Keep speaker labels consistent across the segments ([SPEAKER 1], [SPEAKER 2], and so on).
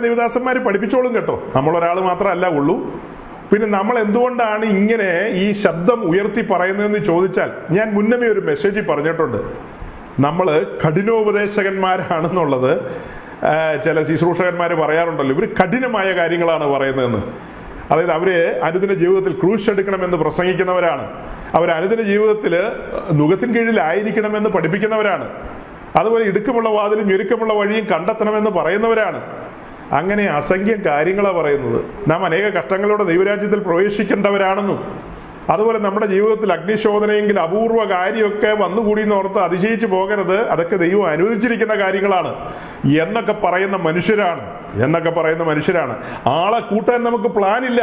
[SPEAKER 1] ദേവദാസന്മാർ പഠിപ്പിച്ചോളും കേട്ടോ, നമ്മളൊരാൾ മാത്രമല്ല ഉള്ളൂ. പിന്നെ നമ്മൾ എന്തുകൊണ്ടാണ് ഇങ്ങനെ ഈ ശബ്ദം ഉയർത്തി പറയുന്നതെന്ന് ചോദിച്ചാൽ, ഞാൻ മുന്നമേ ഒരു മെസ്സേജ് പറഞ്ഞിട്ടുണ്ട്, നമ്മൾ കഠിനോപദേശകന്മാരാണെന്നുള്ളത് ചില ശുശ്രൂഷകന്മാർ പറയാറുണ്ടല്ലോ, ഇവർ കഠിനമായ കാര്യങ്ങളാണ് പറയുന്നതെന്ന്. അതായത് അവര് അനുദിന ജീവിതത്തിൽ ക്രൂശ് എടുക്കണമെന്ന് പ്രസംഗിക്കുന്നവരാണ്, അവർ അനുദിന ജീവിതത്തിൽ നുകത്തിൻ കീഴിലായിരിക്കണമെന്ന് പഠിപ്പിക്കുന്നവരാണ്, അതുപോലെ ഇടുക്കമുള്ള വാതിലും ഞെരുക്കമുള്ള വഴിയും കണ്ടെത്തണമെന്ന് പറയുന്നവരാണ്. അങ്ങനെ അസംഖ്യം കാര്യങ്ങളാണ് പറയുന്നത്. നാം അനേക കഷ്ടങ്ങളോടെ ദൈവരാജ്യത്തിൽ പ്രവേശിക്കേണ്ടവരാണെന്നും, അതുപോലെ നമ്മുടെ ജീവിതത്തിൽ അഗ്നിശോധനയെങ്കിൽ അപൂർവ കാര്യമൊക്കെ വന്നുകൂടി എന്ന് ഓർത്ത് അതിശയിച്ചു പോകരുത്, അതൊക്കെ ദൈവം അനുവദിച്ചിരിക്കുന്ന കാര്യങ്ങളാണ് എന്നൊക്കെ പറയുന്ന മനുഷ്യരാണ്. ആളെ കൂട്ടാൻ നമുക്ക് പ്ലാൻ ഇല്ല.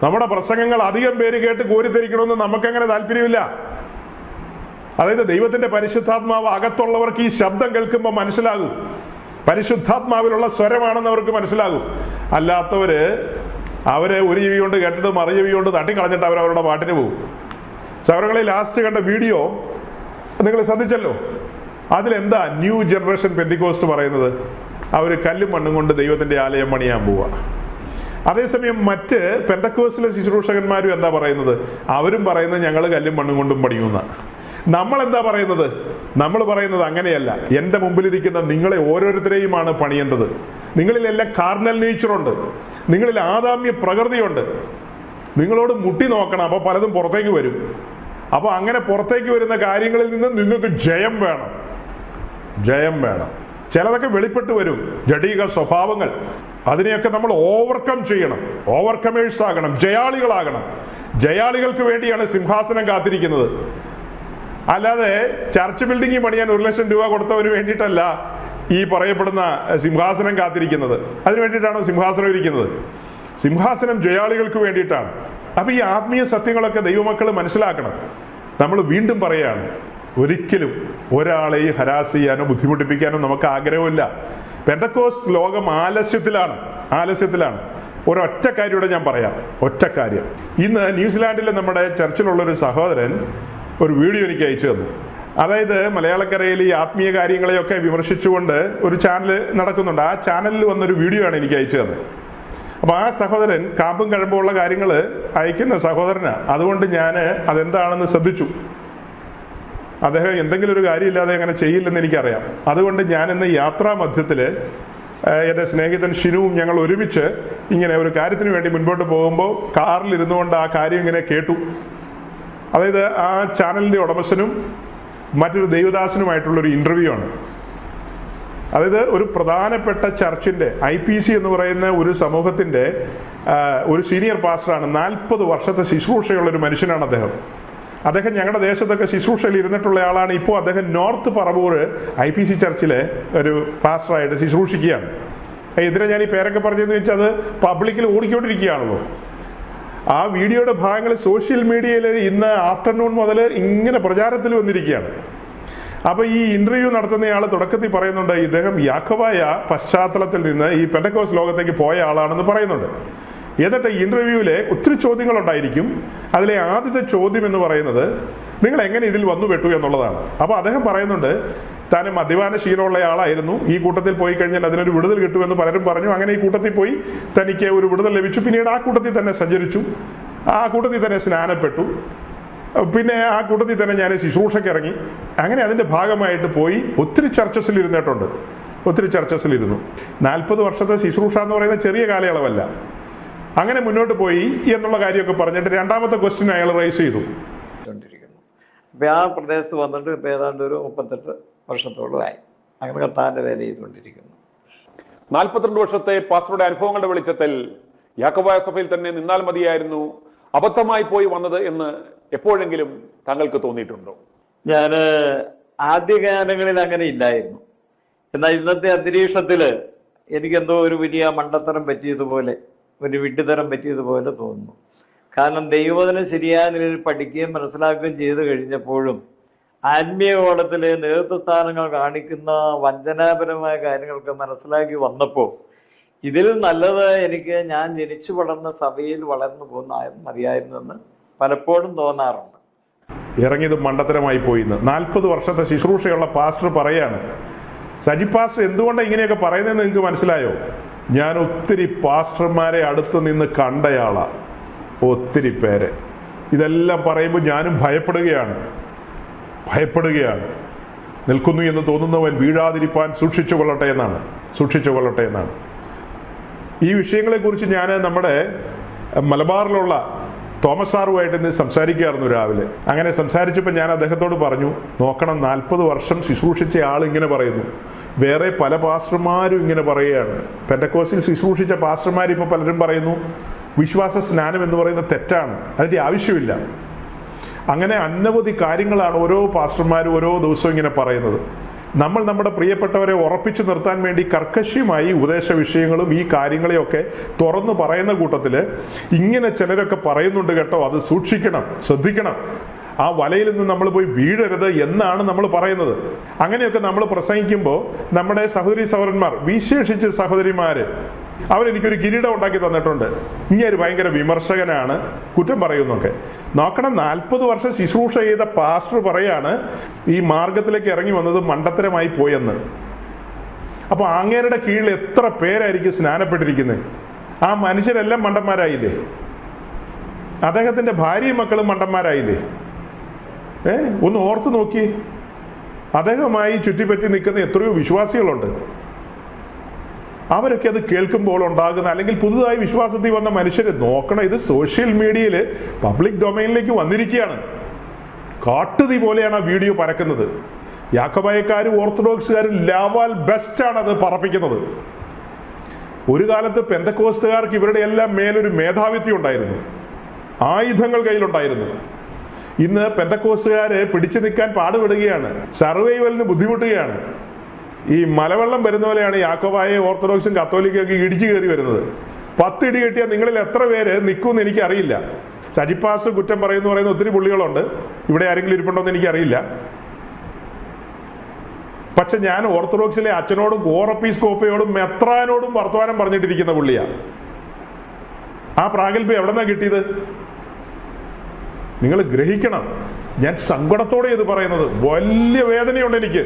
[SPEAKER 1] നമ്മുടെ പ്രസംഗങ്ങൾ അധികം പേര് കേട്ട് കോരിത്തരിക്കണമെന്ന് നമുക്കങ്ങനെ താല്പര്യമില്ല. അതായത് ദൈവത്തിന്റെ പരിശുദ്ധാത്മാവ് അകത്തുള്ളവർക്ക് ഈ ശബ്ദം കേൾക്കുമ്പോൾ മനസ്സിലാകും, പരിശുദ്ധാത്മാവിലുള്ള സ്വരമാണെന്ന് അവർക്ക് മനസ്സിലാകും. അല്ലാത്തവര് അവര് ഒരു ചെവി കൊണ്ട് കേട്ടിട്ട് മറു ചെവി കൊണ്ട് തട്ടിക്കളഞ്ഞിട്ട് അവരവരുടെ പാട്ടിന് പോകും. സൗരങ്ങളെ ലാസ്റ്റ് കണ്ട വീഡിയോ നിങ്ങൾ ശ്രദ്ധിച്ചല്ലോ, അതിലെന്താ ന്യൂ ജനറേഷൻ പെന്തിക്കോസ്റ്റ് പറയുന്നത്? അവര് കല്ലും മണ്ണും കൊണ്ട് ദൈവത്തിന്റെ ആലയം പണിയാൻ പോവുക. അതേസമയം മറ്റ് പെന്തക്കോസ്റ്റിലെ ശുശ്രൂഷകന്മാരും എന്താ പറയുന്നത്? അവരും പറയുന്നത് ഞങ്ങൾ കല്ലും മണ്ണും കൊണ്ടും പണിയുന്ന. നമ്മൾ എന്താ പറയുന്നത്? നമ്മൾ പറയുന്നത് അങ്ങനെയല്ല, എൻ്റെ മുമ്പിലിരിക്കുന്ന നിങ്ങളെ ഓരോരുത്തരെയുമാണ് പണിയേണ്ടത്. നിങ്ങളിലെല്ലാം കാർണൽ നേച്ചറുണ്ട്, നിങ്ങളിൽ ആദാമ്യ പ്രകൃതിയുണ്ട്. നിങ്ങളോട് മുട്ടി നോക്കണം, അപ്പോൾ പലതും പുറത്തേക്ക് വരും. അപ്പോൾ അങ്ങനെ പുറത്തേക്ക് വരുന്ന കാര്യങ്ങളിൽ നിന്ന് നിങ്ങൾക്ക് ജയം വേണം. ചിലതൊക്കെ വെളിപ്പെട്ട് വരും, ജഡീക സ്വഭാവങ്ങൾ. അതിനെയൊക്കെ നമ്മൾ ഓവർകം ചെയ്യണം, ഓവർകമേഴ്സ് ആകണം, ജയാളികളാകണം. ജയാളികൾക്ക് വേണ്ടിയാണ് സിംഹാസനം കാത്തിരിക്കുന്നത്. അല്ലാതെ ചർച്ച് ബിൽഡിംഗ് പണിയാൻ 1 ലക്ഷം രൂപ കൊടുത്തവന് വേണ്ടിയിട്ടല്ല ഈ പറയപ്പെടുന്ന സിംഹാസനം കാത്തിരിക്കുന്നത്. അതിനു വേണ്ടിയിട്ടാണ് സിംഹാസനം ഇരിക്കുന്നത്. സിംഹാസനം ജയാളികൾക്ക് വേണ്ടിയിട്ടാണ്. അപ്പൊ ഈ ആത്മീയ സത്യങ്ങളൊക്കെ ദൈവമക്കൾ മനസ്സിലാക്കണം. നമ്മൾ വീണ്ടും പറയാണ്, ഒരിക്കലും ഒരാളെയും ഹരാസ് ചെയ്യാനോ ബുദ്ധിമുട്ടിപ്പിക്കാനോ നമുക്ക് ആഗ്രഹമില്ല. പെന്തക്കോസ്റ്റ് ലോകം ആലസ്യത്തിലാണ്. ഒരൊറ്റ കാര്യൂടെ ഞാൻ പറയാം, ഒറ്റ കാര്യം. ഇന്ന് ന്യൂസിലാൻഡിലെ നമ്മുടെ ചർച്ചിലുള്ളൊരു സഹോദരൻ ഒരു വീഡിയോ എനിക്ക് അയച്ചു തന്നു. അതായത് മലയാളക്കരയിൽ ഈ ആത്മീയ കാര്യങ്ങളെയൊക്കെ വിമർശിച്ചുകൊണ്ട് ഒരു ചാനൽ നടക്കുന്നുണ്ട്. ആ ചാനലിൽ വന്നൊരു വീഡിയോ ആണ് എനിക്ക് അയച്ചു തന്നത്. അപ്പൊ ആ സഹോദരൻ കാമ്പും കഴമ്പുള്ള കാര്യങ്ങൾ അയക്കുന്ന സഹോദരനാണ്. അതുകൊണ്ട് ഞാൻ അതെന്താണെന്ന് ശ്രദ്ധിച്ചു. അദ്ദേഹം എന്തെങ്കിലും ഒരു കാര്യമില്ലാതെ അങ്ങനെ ചെയ്യില്ലെന്ന് എനിക്കറിയാം. അതുകൊണ്ട് ഞാനിന്ന് യാത്രാ മധ്യത്തിൽ എൻ്റെ സ്നേഹിതൻ ഷിനുവും ഞങ്ങൾ ഒരുമിച്ച് ഇങ്ങനെ ഒരു കാര്യത്തിന് വേണ്ടി മുൻപോട്ട് പോകുമ്പോൾ കാറിൽ ഇരുന്നുകൊണ്ട് ആ കാര്യം ഇങ്ങനെ കേട്ടു. അതായത് ആ ചാനലിന്റെ ഉടമസ്ഥനും മറ്റൊരു ദൈവദാസനുമായിട്ടുള്ളൊരു ഇന്റർവ്യൂ ആണ്. അതായത് ഒരു പ്രധാനപ്പെട്ട ചർച്ചിന്റെ IPC എന്ന് പറയുന്ന ഒരു സമൂഹത്തിന്റെ ഒരു സീനിയർ പാസ്റ്ററാണ്. 40 വർഷത്തെ ശുശ്രൂഷയുള്ള ഒരു മനുഷ്യനാണ് അദ്ദേഹം ഞങ്ങളുടെ ദേശത്തൊക്കെ ശുശ്രൂഷയിൽ ഇരുന്നിട്ടുള്ള ആളാണ്. ഇപ്പോൾ അദ്ദേഹം നോർത്ത് പറവൂർ IPC ചർച്ചിലെ ഒരു പാസ്റ്ററായിട്ട് ശുശ്രൂഷിക്കുകയാണ്. ഇതിനെ ഞാൻ ഈ പേരൊക്കെ പറഞ്ഞതെന്ന് വെച്ചാൽ അത് പബ്ലിക്കിൽ ഓടിക്കൊണ്ടിരിക്കുകയാണല്ലോ. ആ വീഡിയോയുടെ ഭാഗങ്ങൾ സോഷ്യൽ മീഡിയയിൽ ഇന്ന് ആഫ്റ്റർനൂൺ മുതൽ ഇങ്ങനെ പ്രചാരത്തിൽ വന്നിരിക്കുകയാണ്. അപ്പൊ ഈ ഇന്റർവ്യൂ നടത്തുന്നയാൾ തുടക്കത്തിൽ പറയുന്നുണ്ട്, ഇദ്ദേഹം യാക്കോബായ പശ്ചാത്തലത്തിൽ നിന്ന് ഈ പെന്തക്കോസ്റ്റ് ലോകത്തേക്ക് പോയ ആളാണെന്ന് പറയുന്നുണ്ട്. എന്നിട്ട് ഇന്റർവ്യൂവിലെ ഒത്തിരി ചോദ്യങ്ങളുണ്ടായിരിക്കും. അതിലെ ആദ്യത്തെ ചോദ്യം എന്ന് പറയുന്നത്, നിങ്ങൾ എങ്ങനെ ഇതിൽ വന്നു പെട്ടു എന്നുള്ളതാണ്. അപ്പൊ അദ്ദേഹം പറയുന്നുണ്ട്, താൻ മദ്യപാന ശീലമുള്ള ആളായിരുന്നു, ഈ കൂട്ടത്തിൽ പോയി കഴിഞ്ഞാൽ അതിനൊരു വിടുതൽ കിട്ടുമെന്ന് പലരും പറഞ്ഞു. അങ്ങനെ ഈ കൂട്ടത്തിൽ പോയി തനിക്ക് ഒരു വിടുതൽ ലഭിച്ചു. പിന്നീട് ആ കൂട്ടത്തിൽ തന്നെ സഞ്ചരിച്ചു, ആ കൂട്ടത്തിൽ തന്നെ സ്നാനപ്പെട്ടു, പിന്നെ ആ കൂട്ടത്തിൽ തന്നെ ഞാൻ ശുശ്രൂഷയ്ക്ക് ഇറങ്ങി. അങ്ങനെ അതിന്റെ ഭാഗമായിട്ട് പോയി ഒത്തിരി ചർച്ചസിൽ ഇരുന്നിട്ടുണ്ട്, ഒത്തിരി ചർച്ചസിലിരുന്നു. 40 വർഷത്തെ ശുശ്രൂഷ എന്ന് പറയുന്ന ചെറിയ കാലയളവല്ല. അങ്ങനെ മുന്നോട്ട് പോയി എന്നുള്ള കാര്യമൊക്കെ പറഞ്ഞിട്ട് രണ്ടാമത്തെ ക്വസ്റ്റ്യൻ അയാൾ റൈസ് ചെയ്തു.
[SPEAKER 2] അപ്പം ആ പ്രദേശത്ത് വന്നിട്ട് ഇപ്പം ഏതാണ്ട് ഒരു 38 വർഷത്തോളമായി അങ്ങനെ കർത്താവിൻ്റെ വേല ചെയ്തുകൊണ്ടിരിക്കുന്നു.
[SPEAKER 3] 42 വർഷത്തെ പാസ്റ്ററുടെ അനുഭവങ്ങളുടെ വെളിച്ചത്തിൽ യാക്കോബായ സഭയിൽ തന്നെ നിന്നാൽ മതിയായിരുന്നു, അബദ്ധമായി പോയി വന്നത് എന്ന് എപ്പോഴെങ്കിലും താങ്കൾക്ക് തോന്നിയിട്ടുണ്ടോ?
[SPEAKER 2] ഞാൻ ആദ്യകാലങ്ങളിൽ അങ്ങനെ ഇല്ലായിരുന്നു. എന്നാൽ ഇന്നത്തെ അന്തരീക്ഷത്തിൽ എനിക്കെന്തോ ഒരു വലിയ മണ്ടത്തരം പറ്റിയതുപോലെ, ഒരു വിഡ്ഢിത്തരം പറ്റിയതുപോലെ തോന്നുന്നു. കാരണം ദൈവവചനം ശരിയായ നിലയിൽ പഠിക്കുകയും മനസ്സിലാക്കുകയും ചെയ്തു കഴിഞ്ഞപ്പോഴും ആത്മീയ കോളത്തിൽ നേതൃസ്ഥാനങ്ങൾ കാണിക്കുന്ന വഞ്ചനാപരമായ കാര്യങ്ങളൊക്കെ മനസ്സിലാക്കി വന്നപ്പോൾ ഇതിൽ നല്ലത് എനിക്ക് ഞാൻ ജനിച്ചു വളർന്ന സഭയിൽ വളർന്നു പോകുന്ന മതിയായിരുന്നെന്ന് പലപ്പോഴും തോന്നാറുണ്ട്.
[SPEAKER 1] ഇറങ്ങിയത് മണ്ടത്തരമായി പോയിന്ന് 40 വർഷത്തെ ശുശ്രൂഷയുള്ള പാസ്റ്റർ പറയാണ്. സജി പാസ്റ്റർ എന്തുകൊണ്ടാണ് ഇങ്ങനെയൊക്കെ പറയുന്നതെന്ന് നിങ്ങൾക്ക് മനസ്സിലായോ? ഞാൻ ഒത്തിരി പാസ്റ്റർമാരെ അടുത്ത് നിന്ന് കണ്ടയാളാണ്, ഒത്തിരി പേരെ. ഇതെല്ലാം പറയുമ്പോൾ ഞാനും ഭയപ്പെടുകയാണ്. നിൽക്കുന്നു എന്ന് തോന്നുന്നവൻ വീഴാതിരിപ്പാൻ സൂക്ഷിച്ചു കൊള്ളട്ടെ എന്നാണ്. ഈ വിഷയങ്ങളെക്കുറിച്ച് ഞാൻ നമ്മുടെ മലബാറിലുള്ള തോമസ് സാറുമായിട്ട് ഇന്ന് സംസാരിക്കുകയായിരുന്നു രാവിലെ. അങ്ങനെ സംസാരിച്ചപ്പോൾ ഞാൻ അദ്ദേഹത്തോട് പറഞ്ഞു, നോക്കണം, 40 വർഷം ശുശ്രൂഷിച്ച ആൾ ഇങ്ങനെ പറയുന്നു, വേറെ പല പാസ്റ്റർമാരും ഇങ്ങനെ പറയുകയാണ്. പെന്തക്കോസ്റ്റിൽ ശുശ്രൂഷിച്ച പാസ്റ്റർമാർ ഇപ്പോൾ പലരും പറയുന്നു വിശ്വാസ സ്നാനം എന്ന് പറയുന്നത് തെറ്റാണ്, അതിൻ്റെ ആവശ്യമില്ല. അങ്ങനെ അനവധി കാര്യങ്ങളാണ് ഓരോ പാസ്റ്റർമാരും ഓരോ ദിവസവും ഇങ്ങനെ പറയുന്നത്. നമ്മൾ നമ്മുടെ പ്രിയപ്പെട്ടവരെ ഉറപ്പിച്ചു നിർത്താൻ വേണ്ടി കർക്കശമായി ഉപദേശ വിഷയങ്ങളും ഈ കാര്യങ്ങളെയൊക്കെ തുറന്നു പറയുന്ന കൂട്ടത്തിൽ ഇങ്ങനെ ചിലരൊക്കെ പറയുന്നുണ്ട് കേട്ടോ, അത് സൂക്ഷിക്കണം, ശ്രദ്ധിക്കണം, ആ വലയിൽ നിന്ന് നമ്മൾ പോയി വീഴരുത് എന്നാണ് നമ്മൾ പറയുന്നത്. അങ്ങനെയൊക്കെ നമ്മൾ പ്രസംഗിക്കുമ്പോൾ നമ്മുടെ സഹോദരന്മാർ, വിശേഷിച്ച് സഹോദരിമാര്, അവരെനിക്കൊരു കിരീടം ഉണ്ടാക്കി തന്നിട്ടുണ്ട്. ഇങ്ങനെ ഭയങ്കര വിമർശകനാണ്, കുറ്റം പറയുന്നൊക്കെ. നോക്കണം, 40 വർഷം ശുശ്രൂഷ ചെയ്ത പാസ്റ്റർ പറയാണ് ഈ മാർഗത്തിലേക്ക് ഇറങ്ങി വന്നത് മണ്ടത്തരമായി പോയെന്ന്. അപ്പൊ അങ്ങേരുടെ കീഴിൽ എത്ര പേരായിരിക്കും സ്നാനപ്പെട്ടിരിക്കുന്നത്? ആ മനുഷ്യരെല്ലാം മണ്ടന്മാരായില്ലേ? അദ്ദേഹത്തിന്റെ ഭാര്യയും മക്കളും മണ്ടന്മാരായില്ലേ? ഒന്ന് ഓർത്തു നോക്കി. അദ്ദേഹമായി ചുറ്റിപ്പറ്റി നിൽക്കുന്ന എത്രയോ വിശ്വാസികളുണ്ട്. അവരൊക്കെ അത് കേൾക്കുമ്പോൾ ഉണ്ടാകുന്ന, അല്ലെങ്കിൽ പുതുതായി വിശ്വാസത്തിൽ വന്ന മനുഷ്യരെ നോക്കണം, ഇത് സോഷ്യൽ മീഡിയയിൽ പബ്ലിക് ഡൊമൈനിലേക്ക് വന്നിരിക്കുകയാണ്. കാട്ടുതീ പോലെയാണ് ആ വീഡിയോ പരക്കുന്നത്. യാക്കോബായക്കാരും ഓർത്തഡോക്സുകാരും ലെവൽ ബെസ്റ്റാണ് അത് പറപ്പിക്കുന്നത്. ഒരു കാലത്ത് പെന്തക്കോസ്തുകാർക്ക് ഇവരുടെ എല്ലാം മേലൊരു മേധാവിത്വം ഉണ്ടായിരുന്നു, ആയുധങ്ങൾ കയ്യിലുണ്ടായിരുന്നു. ഇന്ന് പെന്തക്കോസ്തുകാരെ പിടിച്ചു നിൽക്കാൻ പാടുപെടുകയാണ്, സർവൈവലിന് ബുദ്ധിമുട്ടുകയാണ്. ഈ മലവെള്ളം വരുന്ന പോലെയാണ് യാക്കോബായ ഓർത്തഡോക്സും കത്തോലിക്കൊക്കെ ഇടിച്ചു കയറി വരുന്നത്. 10 ഇടി കിട്ടിയാൽ നിങ്ങളിൽ എത്ര പേര് നിൽക്കുമെന്ന് എനിക്കറിയില്ല. സജിപ്പാസ് കുറ്റം പറയുന്ന ഒത്തിരി പുള്ളികളുണ്ട്. ഇവിടെ ആരെങ്കിലും ഇരിപ്പുണ്ടോന്ന് എനിക്കറിയില്ല. പക്ഷെ ഞാൻ ഓർത്തഡോക്സിലെ അച്ഛനോടും കോറപ്പീസ്കോപ്പയോടും മെത്രാനോടും വർത്തമാനം പറഞ്ഞിട്ടിരിക്കുന്ന പുള്ളിയാ. ആ പ്രാഗൽഭ്യം എവിടെ നിന്നാ കിട്ടിയത്? നിങ്ങൾ ഗ്രഹിക്കണം. ഞാൻ സങ്കടത്തോടെ ഇത് പറയുന്നത്, വലിയ വേദനയുണ്ട് എനിക്ക്.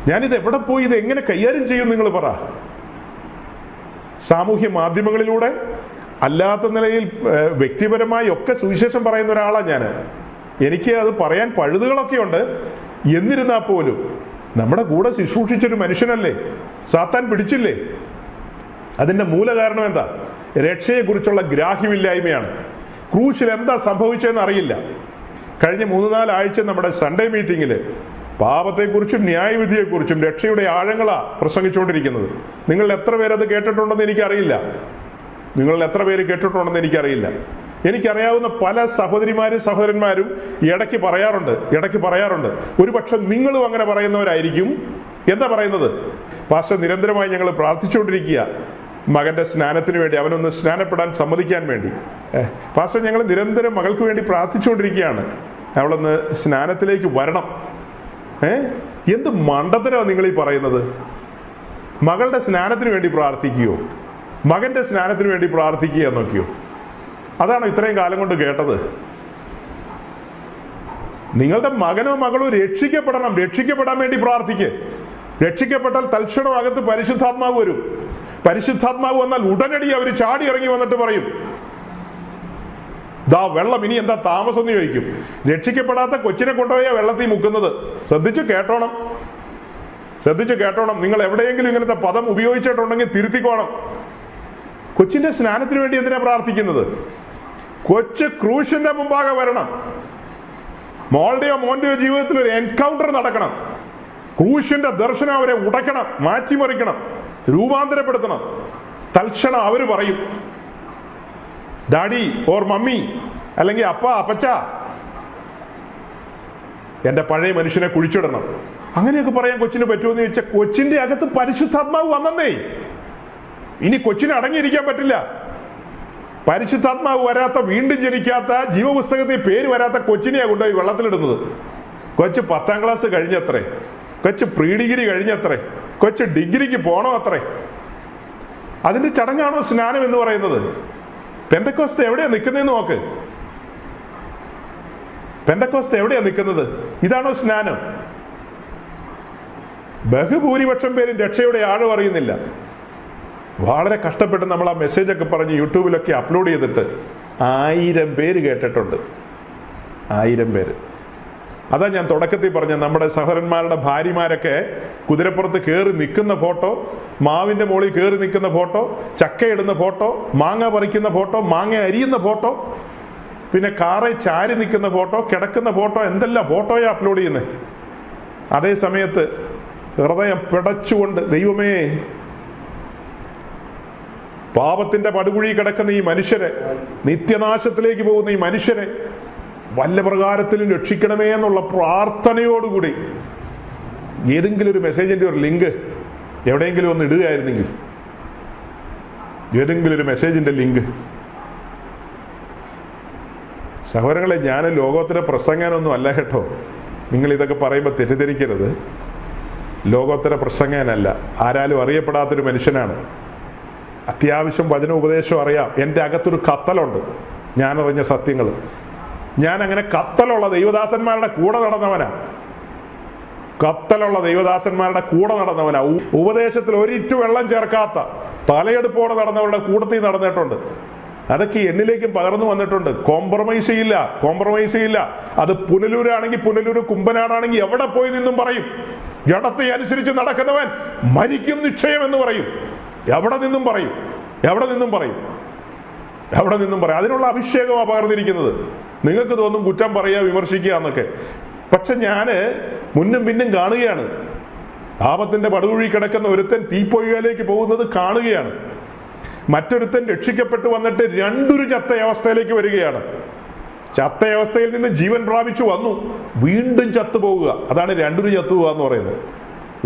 [SPEAKER 1] ഞാനിത് എവിടെ പോയി, ഇത് എങ്ങനെ കൈകാര്യം ചെയ്യും നിങ്ങൾ പറ. സാമൂഹ്യ മാധ്യമങ്ങളിലൂടെ അല്ലാത്ത നിലയിൽ വ്യക്തിപരമായി ഒക്കെ സുവിശേഷം പറയുന്ന ഒരാളാണ് ഞാൻ. എനിക്ക് അത് പറയാൻ പഴുതുകളൊക്കെ ഉണ്ട്. എന്നിരുന്നാൽ പോലും നമ്മുടെ കൂടെ ശുശ്രൂഷിച്ചൊരു മനുഷ്യനല്ലേ, സാത്താൻ പിടിച്ചില്ലേ? അതിന്റെ മൂലകാരണം എന്താ? രക്ഷയെക്കുറിച്ചുള്ള ഗ്രാഹ്യമില്ലായ്മയാണ്. ക്രൂശിൽ എന്താ സംഭവിച്ചതെന്ന് അറിയില്ല. കഴിഞ്ഞ 3-4 ആഴ്ച നമ്മുടെ സൺഡേ മീറ്റിങ്ങിൽ പാപത്തെക്കുറിച്ചും ന്യായവിധിയെക്കുറിച്ചും രക്ഷയുടെ ആഴങ്ങളാ പ്രസംഗിച്ചുകൊണ്ടിരിക്കുന്നത്. നിങ്ങൾ എത്ര പേരത് കേട്ടിട്ടുണ്ടെന്ന് എനിക്കറിയില്ല. എനിക്കറിയാവുന്ന പല സഹോദരന്മാരും ഇടയ്ക്ക് പറയാറുണ്ട്, ഒരു പക്ഷെ നിങ്ങളും അങ്ങനെ പറയുന്നവരായിരിക്കും. എന്താ പറയുന്നത്? പാസ്റ്റർ, നിരന്തരമായി ഞങ്ങൾ പ്രാർത്ഥിച്ചുകൊണ്ടിരിക്കുക മകന്റെ സ്നാനത്തിന് വേണ്ടി, അവനൊന്ന് സ്നാനപ്പെടാൻ സമ്മതിക്കാൻ വേണ്ടി. പാസ്റ്റർ, ഞങ്ങൾ നിരന്തരം മകൾക്ക് വേണ്ടി പ്രാർത്ഥിച്ചുകൊണ്ടിരിക്കുകയാണ്, അവളൊന്ന് സ്നാനത്തിലേക്ക് വരണം. എന്ത് മണ്ടത്തരമാണ് നിങ്ങൾ ഈ പറയുന്നത്? മകളുടെ സ്നാനത്തിന് വേണ്ടി പ്രാർത്ഥിക്കുകയോ, മകന്റെ സ്നാനത്തിന് വേണ്ടി പ്രാർത്ഥിക്കുക എന്നൊക്കെയോ? അതാണോ ഇത്രയും കാലം കൊണ്ട് കേട്ടത്? നിങ്ങളുടെ മകനോ മകളോ രക്ഷിക്കപ്പെടാൻ വേണ്ടി പ്രാർത്ഥിക്കുക. രക്ഷിക്കപ്പെട്ടാൽ തൽക്ഷണം അകത്ത് പരിശുദ്ധാത്മാവ് വരും. പരിശുദ്ധാത്മാവ് വന്നാൽ ഉടനടി അവർ ചാടി ഇറങ്ങി വന്നിട്ട് പറയും, ദാ വെള്ളം, ഇനി എന്താ താമസം എന്ന് ചോദിക്കും. രക്ഷിക്കപ്പെടാത്ത കൊച്ചിനെ കൊണ്ടുപോയാ വെള്ളത്തിൽ മുക്കുന്നത്. ശ്രദ്ധിച്ചു കേട്ടോണം. നിങ്ങൾ എവിടെയെങ്കിലും ഇങ്ങനത്തെ പദം ഉപയോഗിച്ചിട്ടുണ്ടെങ്കിൽ തിരുത്തിക്കോണം. കൊച്ചിന്റെ സ്നാനത്തിന് വേണ്ടി എന്തിനാ പ്രാർത്ഥിക്കുന്നത്? കൊച്ച് ക്രൂശിന്റെ മുമ്പാകെ വരണം. മോളുടെയോ മോന്റെയോ ജീവിതത്തിൽ ഒരു എൻകൗണ്ടർ നടക്കണം. ക്രൂശിന്റെ ദർശനം അവരെ ഉടയ്ക്കണം, മാറ്റിമറിക്കണം, രൂപാന്തരപ്പെടുത്തണം. തൽക്ഷണം അവര് പറയും, ഡാഡി ഓർ മമ്മി, അല്ലെങ്കിൽ അപ്പച്ച, എന്റെ പഴയ മനുഷ്യനെ കുഴിച്ചിടണം. അങ്ങനെയൊക്കെ പറയാൻ കൊച്ചിന് പറ്റുമെന്ന് ചോദിച്ചാൽ, കൊച്ചിന്റെ അകത്ത് പരിശുദ്ധാത്മാവ് വന്നേ. ഇനി കൊച്ചിന് അടങ്ങിയിരിക്കാൻ പറ്റില്ല. പരിശുദ്ധാത്മാവ് വരാത്ത, വീണ്ടും ജനിക്കാത്ത, ജീവപുസ്തകത്തിൽ പേര് വരാത്ത കൊച്ചിനെയാ കൊണ്ടുപോയി വെള്ളത്തിലിടുന്നത്. കൊച്ച് 10ാം ക്ലാസ് കഴിഞ്ഞത്രേ, കൊച്ച് പ്രീ ഡിഗ്രി കഴിഞ്ഞത്രേ, കൊച്ച് ഡിഗ്രിക്ക് പോണോ അത്രേ. അതിന്റെ ചടങ്ങാണോ സ്നാനം എന്ന് പറയുന്നത്? പെന്തക്കോസ്ത് എവിടെയാ നിൽക്കുന്നതെന്ന് നോക്ക്. പെന്തക്കോസ്ത് എവിടെയാ നിൽക്കുന്നത്? ഇതാണോ സ്നാനം? ബഹുഭൂരിപക്ഷം പേരും രക്ഷയുടെ ആഴം അറിയുന്നില്ല. വളരെ കഷ്ടപ്പെട്ട് നമ്മൾ ആ മെസ്സേജൊക്കെ പറഞ്ഞ് യൂട്യൂബിലൊക്കെ അപ്ലോഡ് ചെയ്തിട്ട് 1000 പേര് കേട്ടിട്ടുണ്ട്. 1000 പേര്. അതാ ഞാൻ തുടക്കത്തിൽ പറഞ്ഞ നമ്മുടെ സഹോദരന്മാരുടെ ഭാര്യമാരൊക്കെ കുതിരപ്പുറത്ത് കയറി നിൽക്കുന്ന ഫോട്ടോ, മാവിൻ്റെ മുകളിൽ കയറി നിൽക്കുന്ന ഫോട്ടോ, ചക്കയിടുന്ന ഫോട്ടോ, മാങ്ങ പറിക്കുന്ന ഫോട്ടോ, മാങ്ങ അരിയുന്ന ഫോട്ടോ, പിന്നെ കാറെ ചാരി നിൽക്കുന്ന ഫോട്ടോ, കിടക്കുന്ന ഫോട്ടോ, എന്തെല്ലാം ഫോട്ടോയാണ് അപ്ലോഡ് ചെയ്യുന്നത്. അതേ സമയത്ത് ഹൃദയം പിടച്ചുകൊണ്ട്, ദൈവമേ, പാപത്തിന്റെ പടുകുഴി കിടക്കുന്ന ഈ മനുഷ്യരെ, നിത്യനാശത്തിലേക്ക് പോകുന്ന ഈ മനുഷ്യരെ വല്ല പ്രകാരത്തിലും രക്ഷിക്കണമേ എന്നുള്ള പ്രാർത്ഥനയോടുകൂടി ഏതെങ്കിലും ഒരു മെസ്സേജിന്റെ ഒരു ലിങ്ക് എവിടെയെങ്കിലും ഒന്ന് ഇടുകയായിരുന്നെങ്കിൽ, ഏതെങ്കിലും ഒരു മെസ്സേജിന്റെ ലിങ്ക്. സഹോദരങ്ങളെ, ഞാൻ ലോകോത്തര പ്രസംഗാനൊന്നും അല്ല കേട്ടോ. നിങ്ങൾ ഇതൊക്കെ പറയുമ്പോൾ തെറ്റിദ്ധരിക്കരുത്. ലോകോത്തര പ്രസംഗാനല്ല, ആരാലും അറിയപ്പെടാത്തൊരു മനുഷ്യനാണ്. അത്യാവശ്യം വചന ഉപദേശം അറിയാം. എൻ്റെ അകത്തൊരു കത്തലുണ്ട്, ഞാനറിഞ്ഞ സത്യങ്ങൾ. ഞാൻ അങ്ങനെ കത്തലുള്ള ദൈവദാസന്മാരുടെ കൂടെ നടന്നവനാ. കത്തലുള്ള ദൈവദാസന്മാരുടെ കൂടെ നടന്നവനാ. ഉപദേശത്തിൽ ഒരിറ്റു വെള്ളം ചേർക്കാത്ത തലയെടുപ്പോടെ നടന്നവരുടെ കൂട്ടത്തിൽ നടന്നിട്ടുണ്ട്. അതൊക്കെ എന്നിലേക്കും പകർന്നു വന്നിട്ടുണ്ട്. കോംപ്രമൈസ് ചെയ്യില്ല. അത് പുനലൂരാണെങ്കിൽ പുനലൂർ, കുമ്പനാടാണെങ്കിൽ എവിടെ പോയി നിന്നും പറയും, ജഡത്തെ അനുസരിച്ച് നടക്കുന്നവൻ മരിക്കും നിശ്ചയം എന്ന് പറയും. എവിടെ നിന്നും പറയും. അതിനുള്ള അഭിഷേകമാണ് പകർന്നിരിക്കുന്നത്. നിങ്ങൾക്ക് തോന്നും കുറ്റം പറയുക, വിമർശിക്കുക എന്നൊക്കെ. പക്ഷെ ഞാൻ മുന്നും പിന്നും കാണുകയാണ്. പാപത്തിന്റെ പടുകുഴി കിടക്കുന്ന ഒരുത്തൻ തീപ്പൊയ്കയിലേക്ക് പോകുന്നത് കാണുകയാണ്. മറ്റൊരുത്തൻ രക്ഷിക്കപ്പെട്ടു വന്നിട്ട് രണ്ടൊരു ചത്ത അവസ്ഥയിലേക്ക് വരികയാണ്. ചത്ത അവസ്ഥയിൽ നിന്ന് ജീവൻ പ്രാപിച്ചു വന്നു, വീണ്ടും ചത്തുപോവുക. അതാണ് രണ്ടൊരു ചത്തുപോവുക എന്ന് പറയുന്നത്.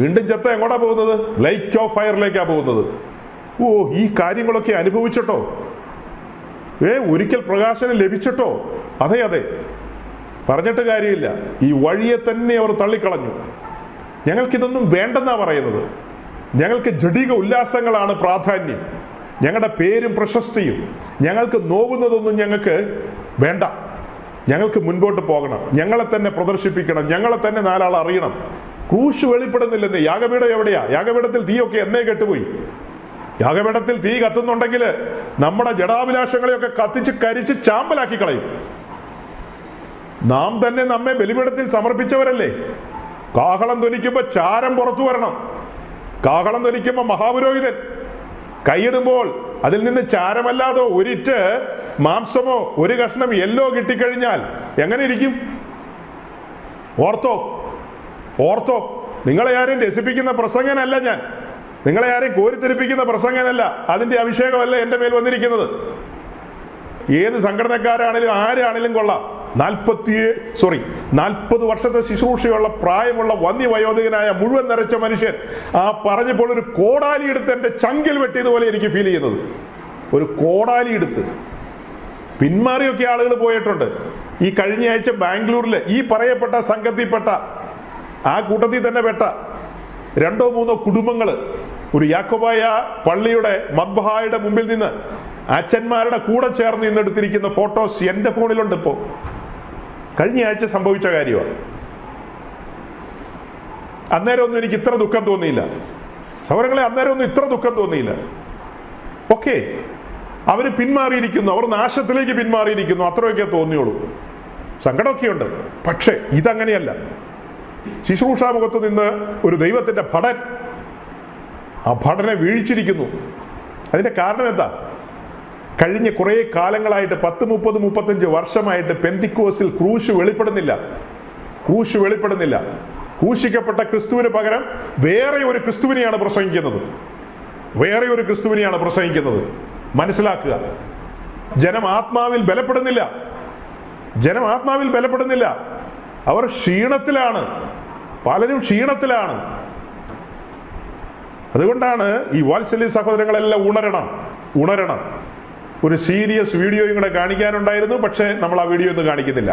[SPEAKER 1] വീണ്ടും ചത്ത എങ്ങോട്ടാ പോകുന്നത്? ലേക്ക് ഓഫ് ഫയറിലേക്കാ പോകുന്നത്. ഓ, ഈ കാര്യങ്ങളൊക്കെ അനുഭവിച്ചിട്ടോ, ഒരിക്കൽ പ്രകാശനം ലഭിച്ചിട്ടോ? അതെ, പറഞ്ഞിട്ട് കാര്യമില്ല. ഈ വഴിയെ തന്നെ അവർ തള്ളിക്കളഞ്ഞു. ഞങ്ങൾക്കിതൊന്നും വേണ്ടെന്നാ പറയുന്നത്. ഞങ്ങൾക്ക് ജഡിക ഉല്ലാസങ്ങളാണ് പ്രാധാന്യം. ഞങ്ങളുടെ പേരും പ്രശസ്തിയും, ഞങ്ങൾക്ക് നോവുന്നതൊന്നും ഞങ്ങൾക്ക് വേണ്ട. ഞങ്ങൾക്ക് മുൻപോട്ട് പോകണം, ഞങ്ങളെ തന്നെ പ്രദർശിപ്പിക്കണം, ഞങ്ങളെ തന്നെ നാലാൾ അറിയണം. ക്രൂശ് വെളിപ്പെടുന്നില്ലെന്ന്. യാഗപീഠം എവിടെയാ? യാഗപീഠത്തിൽ തീയൊക്കെ എന്നേ കെട്ടുപോയി. യാഗപീഠത്തിൽ തീ കത്തുന്നുണ്ടെങ്കിൽ നമ്മുടെ ജഡാഭിലാഷങ്ങളെയൊക്കെ കത്തിച്ച് കരിച്ച് ചാമ്പലാക്കി കളയും. നാം തന്നെ നമ്മെ ബലിപീഠത്തിൽ സമർപ്പിച്ചവരല്ലേ. കാഹളം ധ്വനിക്കുമ്പോൾ ചാരം പുറത്തു വരണം. കാഹളം ധ്വനിക്കുമ്പോൾ മഹാപുരോഹിതൻ കൈയിടുമ്പോൾ അതിൽ നിന്ന് ചാരമല്ലാതെ ഒരിറ്റ് മാംസമോ ഒരു കഷ്ണം എല്ലോ കിട്ടിക്കഴിഞ്ഞാൽ എങ്ങനെ ഇരിക്കും? ഓർത്തോ. നിങ്ങളെ ആരും രസിപ്പിക്കുന്ന പ്രസംഗനല്ല ഞാൻ. നിങ്ങളെ ആരെയും കോരിത്തെരിപ്പിക്കുന്ന പ്രസംഗനല്ല. അതിന്റെ അഭിഷേകമല്ല എൻ്റെ മേൽ വന്നിരിക്കുന്നത്. ഏത് സംഘടനക്കാരാണെങ്കിലും ആരാണെങ്കിലും കൊള്ളാം. 40 വർഷത്തെ ശുശ്രൂഷയുള്ള പ്രായമുള്ള വന്യവയോധികനായ മുഴുവൻ നരച്ച മനുഷ്യൻ ആ പറഞ്ഞപ്പോൾ ഒരു കോടാലി എടുത്ത് എൻ്റെ ചങ്കിൽ വെട്ടിയതുപോലെ എനിക്ക് ഫീൽ ചെയ്യുന്നത്. ഒരു കോടാലി എടുത്ത് പിന്മാറിയൊക്കെ ആളുകൾ പോയിട്ടുണ്ട്. ഈ കഴിഞ്ഞ ആഴ്ച ബാംഗ്ലൂരിൽ ഈ പറയപ്പെട്ട സംഘത്തിൽപ്പെട്ട ആ കൂട്ടത്തിൽ തന്നെ പെട്ട 2-3 കുടുംബങ്ങൾ ഒരു യാക്കോബായ പള്ളിയുടെ മദ്ബഹായുടെ മുമ്പിൽ നിന്ന് അച്ഛന്മാരുടെ കൂടെ ചേർന്ന് ഇന്നെടുത്തിരിക്കുന്ന ഫോട്ടോസ് എൻ്റെ ഫോണിലുണ്ട്. ഇപ്പോൾ കഴിഞ്ഞ ആഴ്ച സംഭവിച്ച കാര്യമാണ്. അന്നേരം ഒന്നും എനിക്ക് ഇത്ര ദുഃഖം തോന്നിയില്ല സഹോദരങ്ങളെ. അന്നേരം ഒന്നും ഇത്ര ദുഃഖം തോന്നിയില്ല. ഓക്കെ, അവർ പിന്മാറിയിരിക്കുന്നു, അവർ നാശത്തിലേക്ക് പിന്മാറിയിരിക്കുന്നു, അത്രയൊക്കെ തോന്നിയോളൂ. സങ്കടമൊക്കെയുണ്ട്. പക്ഷേ ഇതങ്ങനെയല്ല. ശുശ്രൂഷാമുഖത്ത് നിന്ന് ഒരു ദൈവത്തിന്റെ ഭടൻ ആ ഭടനെ വീഴ്ചിരിക്കുന്നു. അതിന്റെ കാരണം എന്താ? കഴിഞ്ഞ കുറേ കാലങ്ങളായിട്ട് 10, 30, 35 വർഷമായിട്ട് പെന്തിക്കോസിൽ ക്രൂശ് വെളിപ്പെടുന്നില്ല. ക്രൂശിക്കപ്പെട്ട ക്രിസ്തുവിന് പകരം വേറെ ഒരു ക്രിസ്തുവിനെയാണ് പ്രസംഗിക്കുന്നത്. മനസ്സിലാക്കുക. ജനം ആത്മാവിൽ ബലപ്പെടുന്നില്ല. അവർ ക്ഷീണത്തിലാണ്. പലരും ക്ഷീണത്തിലാണ്. അതുകൊണ്ടാണ് ഈ വാത്സല്യ സഹോദരങ്ങളെല്ലാം ഉണരണം. ഒരു സീരിയസ് വീഡിയോയും കൂടെ കാണിക്കാനുണ്ടായിരുന്നു. പക്ഷേ നമ്മൾ ആ വീഡിയോ ഒന്നും കാണിക്കുന്നില്ല.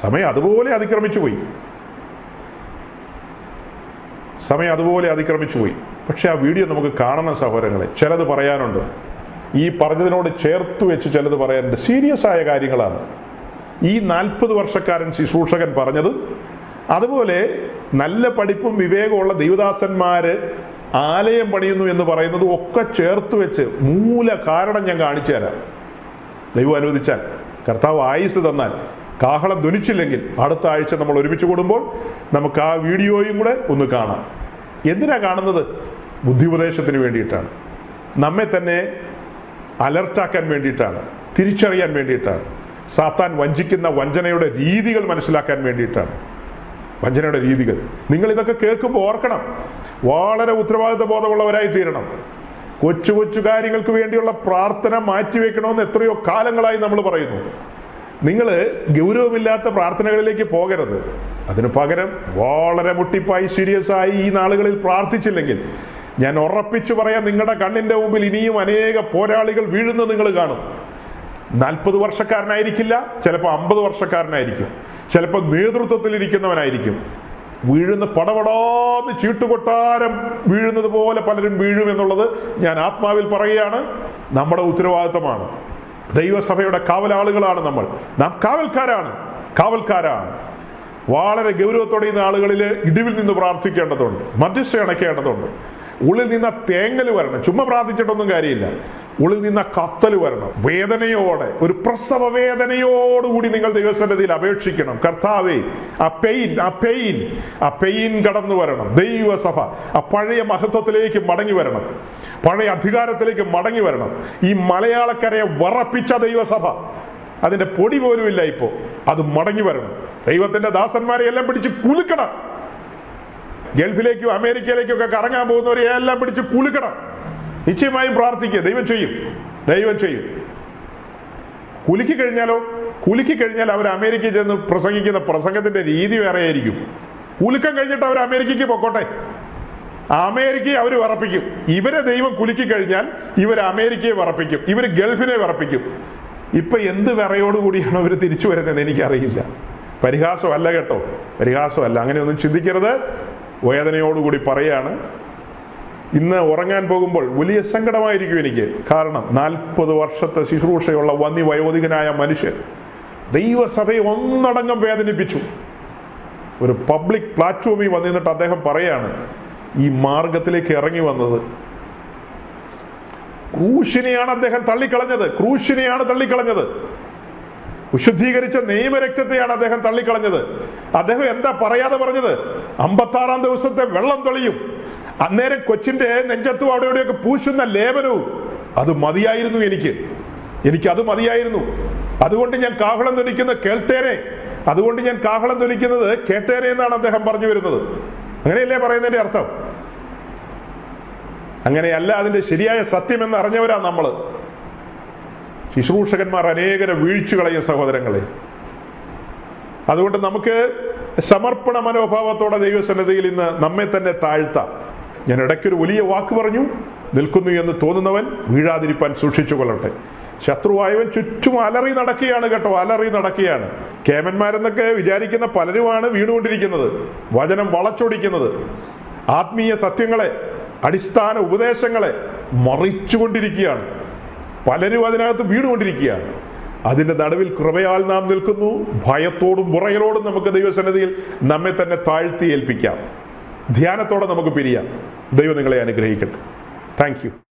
[SPEAKER 1] സമയം അതുപോലെ അതിക്രമിച്ചു പോയി. പക്ഷെ ആ വീഡിയോ നമുക്ക് കാണണം സഹോദരങ്ങളെ. ചിലത് പറയാനുണ്ട്. ഈ പറഞ്ഞതിനോട് ചേർത്ത് വെച്ച് ചിലത് പറയാനുണ്ട്. സീരിയസ് ആയ കാര്യങ്ങളാണ് ഈ 40 വർഷക്കാരൻ ശുശ്രൂഷകൻ പറഞ്ഞത്. അതുപോലെ നല്ല പഠിപ്പും വിവേകമുള്ള ദൈവദാസന്മാര് ആലയം പണിയുന്നു എന്ന് പറയുന്നതും ഒക്കെ ചേർത്ത് വെച്ച് മൂല കാരണം ഞാൻ കാണിച്ചു തരാം. ദൈവം അനുവദിച്ചാൽ, കർത്താവ് ആയുസ് തന്നാൽ, കാഹളം ധ്വനിച്ചില്ലെങ്കിൽ അടുത്ത ആഴ്ച നമ്മൾ ഒരുമിച്ച് കൂടുമ്പോൾ നമുക്ക് ആ വീഡിയോയും കൂടെ ഒന്ന് കാണാം. എന്തിനാ കാണുന്നത്? ബുദ്ധിപദേശത്തിന് വേണ്ടിയിട്ടാണ്, നമ്മെ തന്നെ അലർട്ടാക്കാൻ വേണ്ടിയിട്ടാണ്, തിരിച്ചറിയാൻ വേണ്ടിയിട്ടാണ്, സാത്താൻ വഞ്ചിക്കുന്ന വഞ്ചനയുടെ രീതികൾ മനസ്സിലാക്കാൻ വേണ്ടിയിട്ടാണ്. വഞ്ചനയുടെ രീതികൾ നിങ്ങൾ ഇതൊക്കെ കേൾക്കുമ്പോൾ ഓർക്കണം, വളരെ ഉത്തരവാദിത്വ ബോധമുള്ളവരായി തീരണം. കൊച്ചു കൊച്ചു കാര്യങ്ങൾക്ക് വേണ്ടിയുള്ള പ്രാർത്ഥന മാറ്റിവെക്കണമെന്ന് എത്രയോ കാലങ്ങളായി നമ്മൾ പറയുന്നു. നിങ്ങൾ ഗൗരവമില്ലാത്ത പ്രാർത്ഥനകളിലേക്ക് പോകരുത്. അതിനു പകരം വളരെ മുട്ടിപ്പായി സീരിയസ് ആയി ഈ നാളുകളിൽ പ്രാർത്ഥിച്ചില്ലെങ്കിൽ ഞാൻ ഉറപ്പിച്ചു പറയാം, നിങ്ങളുടെ കണ്ണിന്റെ മുമ്പിൽ ഇനിയും അനേക പോരാളികൾ വീഴുന്നത് നിങ്ങൾ കാണും. 40 വർഷക്കാരനായിരിക്കില്ല, ചിലപ്പോൾ 50 വർഷക്കാരനായിരിക്കും, ചിലപ്പോൾ നേതൃത്വത്തിൽ ഇരിക്കുന്നവനായിരിക്കും. വീഴുന്ന പടപടാന്ന് ചീട്ടുകൊട്ടാരം വീഴുന്നത് പോലെ പലരും വീഴും എന്നുള്ളത് ഞാൻ ആത്മാവിൽ പറയുകയാണ്. നമ്മുടെ ഉത്തരവാദിത്തമാണ്. ദൈവസഭയുടെ കാവലാളുകളാണ് നമ്മൾ. നാം കാവൽക്കാരാണ്. വളരെ ഗൗരവത്തോടെ ഈ നാളുകളിൽ ഇടിവിൽ നിന്ന് പ്രാർത്ഥിക്കേണ്ടതുണ്ട്, മധ്യസ്ഥ അണയ്ക്കേണ്ടതുണ്ട്. ഉള്ളിൽ നിന്ന തേങ്ങൽ വരണം. ചുമ്മാ പ്രാർത്ഥിച്ചിട്ടൊന്നും കാര്യമില്ല. ഉള്ളിൽ നിന്ന കത്തൽ വരണം. വേദനയോടെ, ഒരു പ്രസവ വേദനയോടുകൂടി നിങ്ങൾ ദൈവസന്നിധിയിൽ അപേക്ഷിക്കണം. കർത്താവേ, ആ പെയിൻ കടന്നു വരണം. ദൈവസഭ ആ പഴയ മഹത്വത്തിലേക്ക് മടങ്ങി വരണം, പഴയ അധികാരത്തിലേക്ക് മടങ്ങി വരണം. ഈ മലയാളക്കരയെ വറപ്പിച്ച ദൈവസഭ, അതിന്റെ പൊടി പോലുമില്ല ഇപ്പോൾ, അത് മടങ്ങി വരണം. ദൈവത്തിന്റെ ദാസന്മാരെ എല്ലാം പിടിച്ച് കുലുക്കണം. ഗൾഫിലേക്കും അമേരിക്കയിലേക്കും ഒക്കെ കറങ്ങാൻ പോകുന്നവരെ എല്ലാം പിടിച്ച് കുലുക്കണം. നിശ്ചയമായും പ്രാർത്ഥിക്കുക, ദൈവം ചെയ്യും. കുലുക്കി കഴിഞ്ഞാൽ അവർ അമേരിക്കയിൽ ചെന്ന് പ്രസംഗിക്കുന്ന പ്രസംഗത്തിന്റെ രീതി വേറെ ആയിരിക്കും. കുലുക്കം കഴിഞ്ഞിട്ട് അവർ അമേരിക്കയ്ക്ക് പൊക്കോട്ടെ, അമേരിക്കയെ അവർ വിറപ്പിക്കും. ഇവരെ ദൈവം കുലുക്കി കഴിഞ്ഞാൽ ഇവർ അമേരിക്കയെ വിറപ്പിക്കും, ഇവർ ഗൾഫിനെ വിറപ്പിക്കും. ഇപ്പൊ എന്ത് വിറയോടുകൂടിയാണ് അവർ തിരിച്ചു വരുന്നതെന്ന് എനിക്കറിയില്ല. പരിഹാസമല്ല കേട്ടോ, പരിഹാസമല്ല. അങ്ങനെയൊന്നും ചിന്തിക്കരുത്. വേദനയോടുകൂടി പറയാണ്. ഇന്ന് ഉറങ്ങാൻ പോകുമ്പോൾ വലിയ സങ്കടമായിരിക്കും എനിക്ക്. കാരണം 40 വർഷത്തെ ശുശ്രൂഷയുള്ള വയോധികനായ മനുഷ്യൻ ദൈവസഭയെ ഒന്നടങ്കം വേദനിപ്പിച്ചു. ഒരു പബ്ലിക് പ്ലാറ്റ്ഫോമിൽ വന്നിട്ട് അദ്ദേഹം പറയാണ്, ഈ മാർഗത്തിലേക്ക് ഇറങ്ങി വന്നത് ക്രൂശിനെയാണ് അദ്ദേഹം തള്ളിക്കളഞ്ഞത്. വിശുദ്ധീകരിച്ച നിയമരക്തത്തെയാണ് അദ്ദേഹം തള്ളിക്കളഞ്ഞത്. അദ്ദേഹം എന്താ പറയാതെ പറഞ്ഞത്? 56-ാം ദിവസത്തെ വെള്ളം തെളിയും, അന്നേരം കൊച്ചിന്റെ നെഞ്ചത്തും അവിടെ ഇവിടെയൊക്കെ പൂശുന്ന ലേപനവും അത് മതിയായിരുന്നു. എനിക്കത് മതിയായിരുന്നു. അതുകൊണ്ട് ഞാൻ കാഹളം ധ്വനിക്കുന്നത് കേട്ടേനെ എന്നാണ് അദ്ദേഹം പറഞ്ഞു വരുന്നത്. അങ്ങനെയല്ലേ പറയുന്നതിന്റെ അർത്ഥം? അങ്ങനെയല്ല അതിന്റെ ശരിയായ സത്യം എന്ന് അറിഞ്ഞവരാ നമ്മള്. ശുശ്രൂഷകന്മാർ അനേകരെ വീഴ്ച കളയും സഹോദരങ്ങളെ. അതുകൊണ്ട് നമുക്ക് സമർപ്പണ മനോഭാവത്തോടെ ദൈവസന്നിധിയിൽ ഇന്ന് നമ്മെ തന്നെ താഴ്ത്താം. ഞാൻ ഇടയ്ക്കൊരു വലിയ വാക്ക് പറഞ്ഞു, നിൽക്കുന്നു എന്ന് തോന്നുന്നവൻ വീഴാതിരിപ്പാൻ സൂക്ഷിച്ചു കൊള്ളട്ടെ. ശത്രുവായവൻ ചുറ്റും അലറി നടക്കുകയാണ്. കേമന്മാരെന്നൊക്കെ വിചാരിക്കുന്ന പലരുമാണ് വീണുകൊണ്ടിരിക്കുന്നത്, വചനം വളച്ചൊടിക്കുന്നത്, ആത്മീയ സത്യങ്ങളെ, അടിസ്ഥാന ഉപദേശങ്ങളെ മറിച്ചുകൊണ്ടിരിക്കുകയാണ്. പലരും അതിനകത്ത് വീണുകൊണ്ടിരിക്കുകയാണ്. അതിന്റെ നടുവിൽ കൃപയാൽ നാം നിൽക്കുന്നു. ഭയത്തോടും വിറയലോടും നമുക്ക് ദൈവസന്നിധിയിൽ നമ്മെ തന്നെ താഴ്ത്തി ഏൽപ്പിക്കാം. ധ്യാനത്തോടെ നമുക്ക് പിരിയാം. ദൈവം നിങ്ങളെ അനുഗ്രഹിക്കട്ടെ. Thank you.